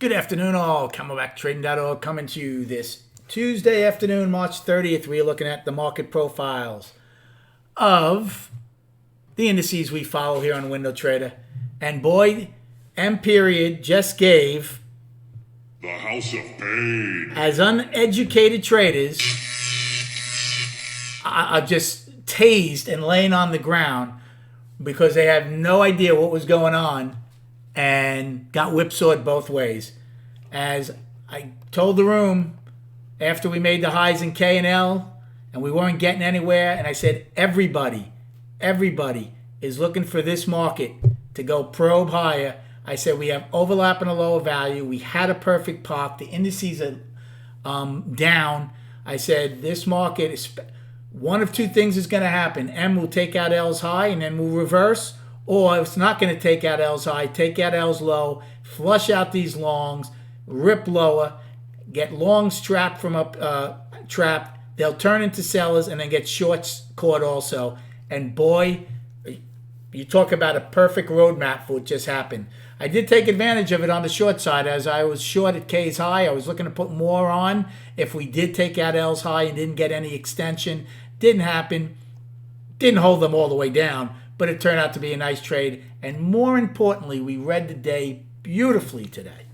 Good afternoon, all. CamelbackTrading.org coming to you this Tuesday afternoon, March 30th. We're looking at the market profiles of the indices we follow here on Window Trader. And boy, M period just gave the House of Pain. As uneducated traders are just tased and laying on the ground because they have no idea what was going on and got whipsawed both ways. As I told the room after we made the highs in K and L and we weren't getting anywhere, and I said everybody is looking for this market to go probe higher. I said we have overlap in a lower value. We had a perfect pop. The indices are down. I said this market is one of two things is going to happen. M will take out L's high and then we'll reverse. Or if it's not going to take out L's high, take out L's low, flush out these longs, rip lower, get longs trapped from up trapped. They'll turn into sellers and then get shorts caught also. And boy, you talk about a perfect roadmap for what just happened. I did take advantage of it on the short side as I was short at K's high. I was looking to put more on if we did take out L's high and didn't get any extension. Didn't happen. Didn't hold them all the way down, but it turned out to be a nice trade. And more importantly, we read the day beautifully today.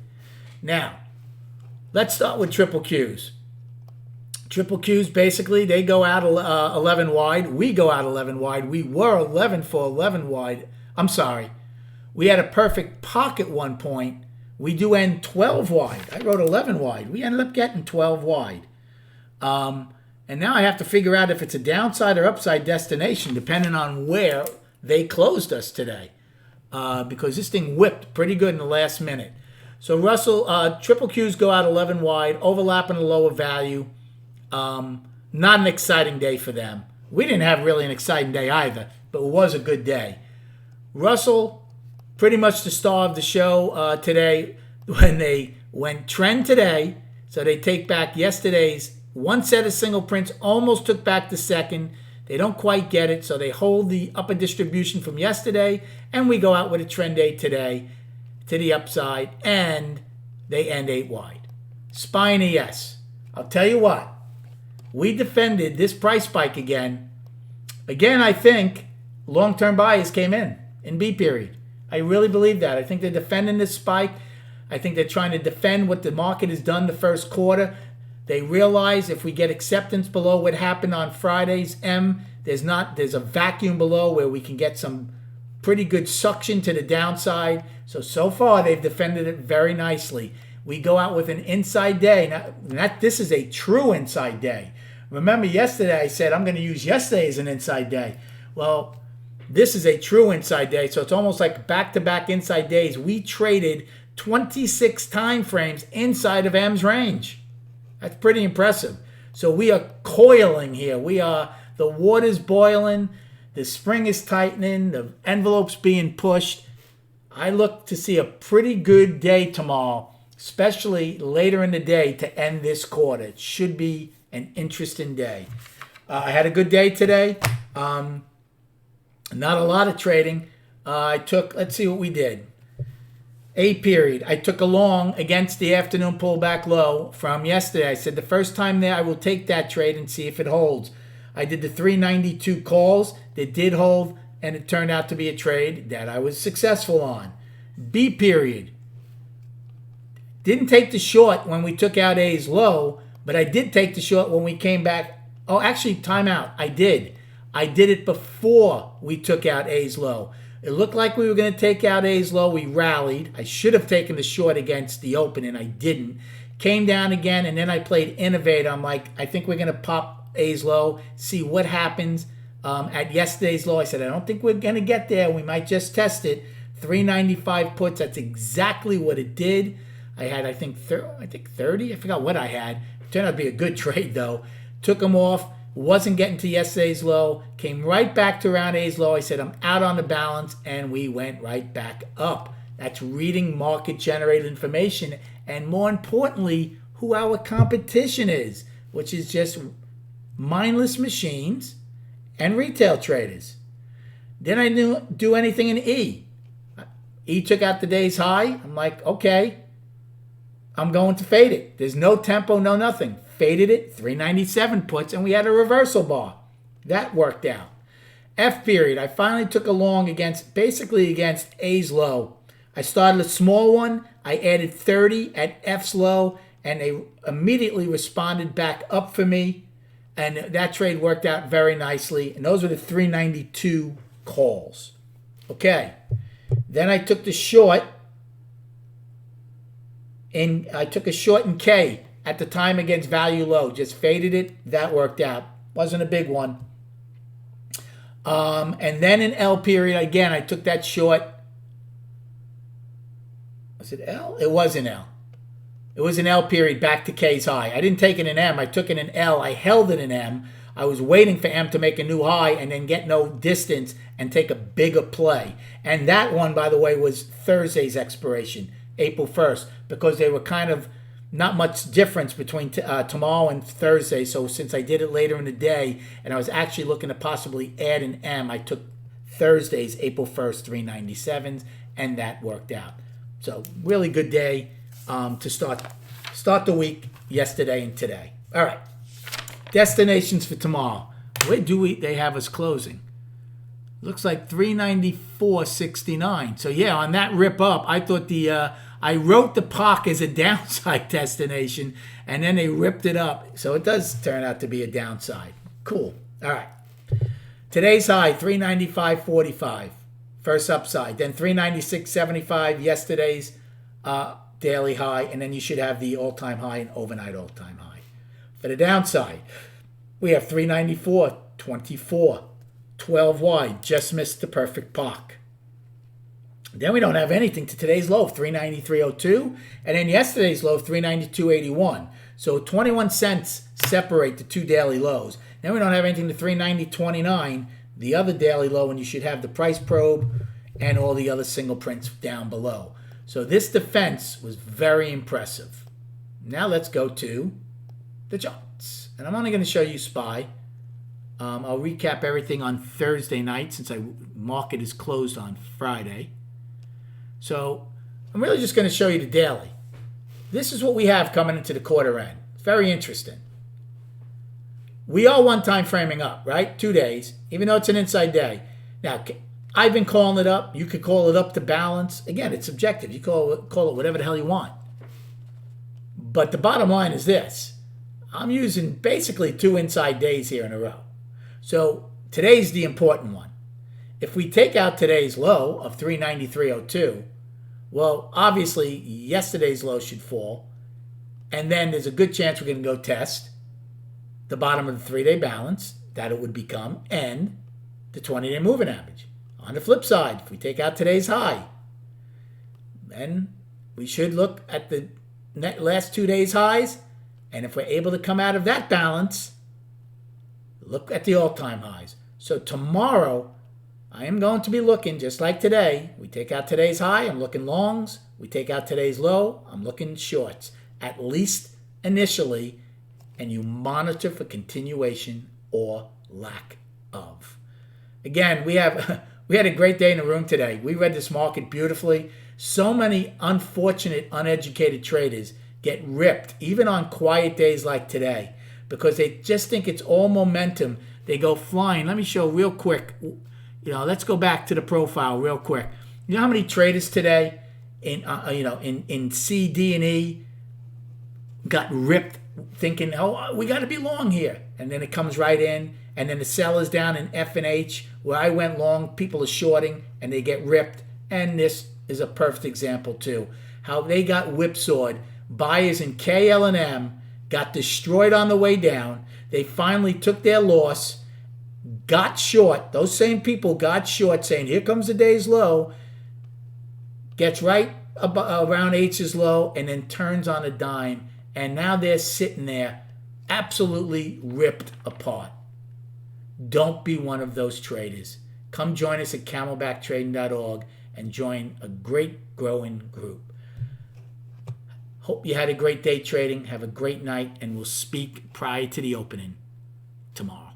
Now, let's start with triple Qs. Triple Qs, basically, they go out 11 wide. We go out 11 wide. We were 11 for 11 wide. I'm sorry. We had a perfect pocket one point. We do end 12 wide. I wrote 11 wide. We ended up getting 12 wide. And now I have to figure out if it's a downside or upside destination, depending on where they closed us today. Because this thing whipped pretty good in the last minute. So Russell, triple Qs go out 11 wide, overlapping a lower value. Not an exciting day for them. We didn't have really an exciting day either, but it was a good day. Russell, pretty much the star of the show today when they went trend today. So they take back yesterday's one set of single prints, almost took back the second. They don't quite get it, so they hold the upper distribution from yesterday, and we go out with a trend day today to the upside, and they end 8 wide. SPY and ES. I'll tell you what. We defended this price spike again. Again, I think long-term buyers came in B period. I really believe that. I think they're defending this spike. I think they're trying to defend what the market has done the first quarter. They realize if we get acceptance below what happened on Friday's M, there's a vacuum below where we can get some pretty good suction to the downside. So far, they've defended it very nicely. We go out with an inside day. Now, this is a true inside day. Remember yesterday I said I'm going to use yesterday as an inside day. Well, this is a true inside day, so it's almost like back-to-back inside days. We traded 26 time frames inside of M's range. That's pretty impressive. So we are coiling here. The water's boiling, the spring is tightening, the envelope's being pushed. I look to see a pretty good day tomorrow, especially later in the day to end this quarter. It should be an interesting day. I had a good day today. Not a lot of trading. Let's see what we did. A period. I took a long against the afternoon pullback low from yesterday. I said the first time there, I will take that trade and see if it holds. I did the 392 calls. They did hold, and it turned out to be a trade that I was successful on. B period. Didn't take the short when we took out A's low, but I did take the short when we came back. Oh, actually, timeout. I did. I did it before we took out A's low. It looked like we were going to take out A's low. We rallied. I should have taken the short against the open, and I didn't. Came down again, and then I played Innovate. I'm like, I think we're going to pop A's low, see what happens. At yesterday's low, I said, I don't think we're going to get there. We might just test it. 395 puts. That's exactly what it did. I had, I think 30. I forgot what I had. It turned out to be a good trade, though. Took them off. Wasn't getting to yesterday's low. Came right back to around A's low. I said, I'm out on the balance. And we went right back up. That's reading market-generated information. And more importantly, who our competition is, which is just mindless machines and retail traders. Didn't I do anything in E? E took out the day's high. I'm like, okay. I'm going to fade it. There's no tempo, no nothing. Faded it, 397 puts, and we had a reversal bar. That worked out. F period, I finally took a long basically against A's low. I started a small one. I added 30 at F's low, and they immediately responded back up for me. And that trade worked out very nicely. And those were the 392 calls. Okay. Then I took the short. And I took a short in K at the time against value low. Just faded it. That worked out. Wasn't a big one. And then in L period, again, I took that short. Was it L? It was an L. It was an L period back to K's high. I didn't take it in M. I took it in L. I held it in M. I was waiting for M to make a new high and then get no distance and take a bigger play. And that one, by the way, was Thursday's expiration, April 1st, because they were kind of not much difference between tomorrow and Thursday. So since I did it later in the day and I was actually looking to possibly add an M, I took Thursday's April 1st 397s, and that worked out. So really good day to start the week yesterday and today. All right. Destinations for tomorrow. Where do they have us closing? Looks like 394.69. So yeah, on that rip up, I thought I wrote the POC as a downside destination, and then they ripped it up. So it does turn out to be a downside. Cool. All right. Today's high, 395.45. First upside. Then 396.75, yesterday's daily high. And then you should have the all-time high and overnight all-time high. For the downside, we have 394.24. 12 wide. Just missed the perfect POC. Then we don't have anything to today's low, 393.02. And then yesterday's low, 392.81. So 21 cents separate the two daily lows. Then we don't have anything to 390.29, the other daily low, and you should have the price probe and all the other single prints down below. So this defense was very impressive. Now let's go to the charts. And I'm only going to show you SPY. I'll recap everything on Thursday night since market is closed on Friday. So I'm really just going to show you the daily. This is what we have coming into the quarter end. It's very interesting. We are one time framing up, right? 2 days, even though it's an inside day. Now, I've been calling it up. You could call it up to balance. Again, it's subjective. You call it whatever the hell you want. But the bottom line is this. I'm using basically 2 inside days here in a row. So today's the important one. If we take out today's low of 393.02, well, obviously yesterday's low should fall. And then there's a good chance we're going to go test the bottom of the 3-day balance, that it would become, and the 20-day moving average. On the flip side, if we take out today's high, then we should look at the last 2 days' highs. And if we're able to come out of that balance, look at the all-time highs. So tomorrow, I am going to be looking just like today. We take out today's high, I'm looking longs. We take out today's low, I'm looking shorts. At least initially, and you monitor for continuation or lack of. Again, we had a great day in the room today. We read this market beautifully. So many unfortunate, uneducated traders get ripped, even on quiet days like today, because they just think it's all momentum. They go flying. Let me show real quick. Let's go back to the profile real quick. You know how many traders today in C, D, and E got ripped thinking, oh, we got to be long here. And then it comes right in. And then the sellers down in F and H, where I went long, people are shorting and they get ripped. And this is a perfect example too. How they got whipsawed. Buyers in K, L, and M got destroyed on the way down. They finally took their loss, got short. Those same people got short saying, here comes the day's low. Gets right around H's low and then turns on a dime. And now they're sitting there absolutely ripped apart. Don't be one of those traders. Come join us at camelbacktrading.org and join a great growing group. Hope you had a great day trading. Have a great night, and we'll speak prior to the opening tomorrow.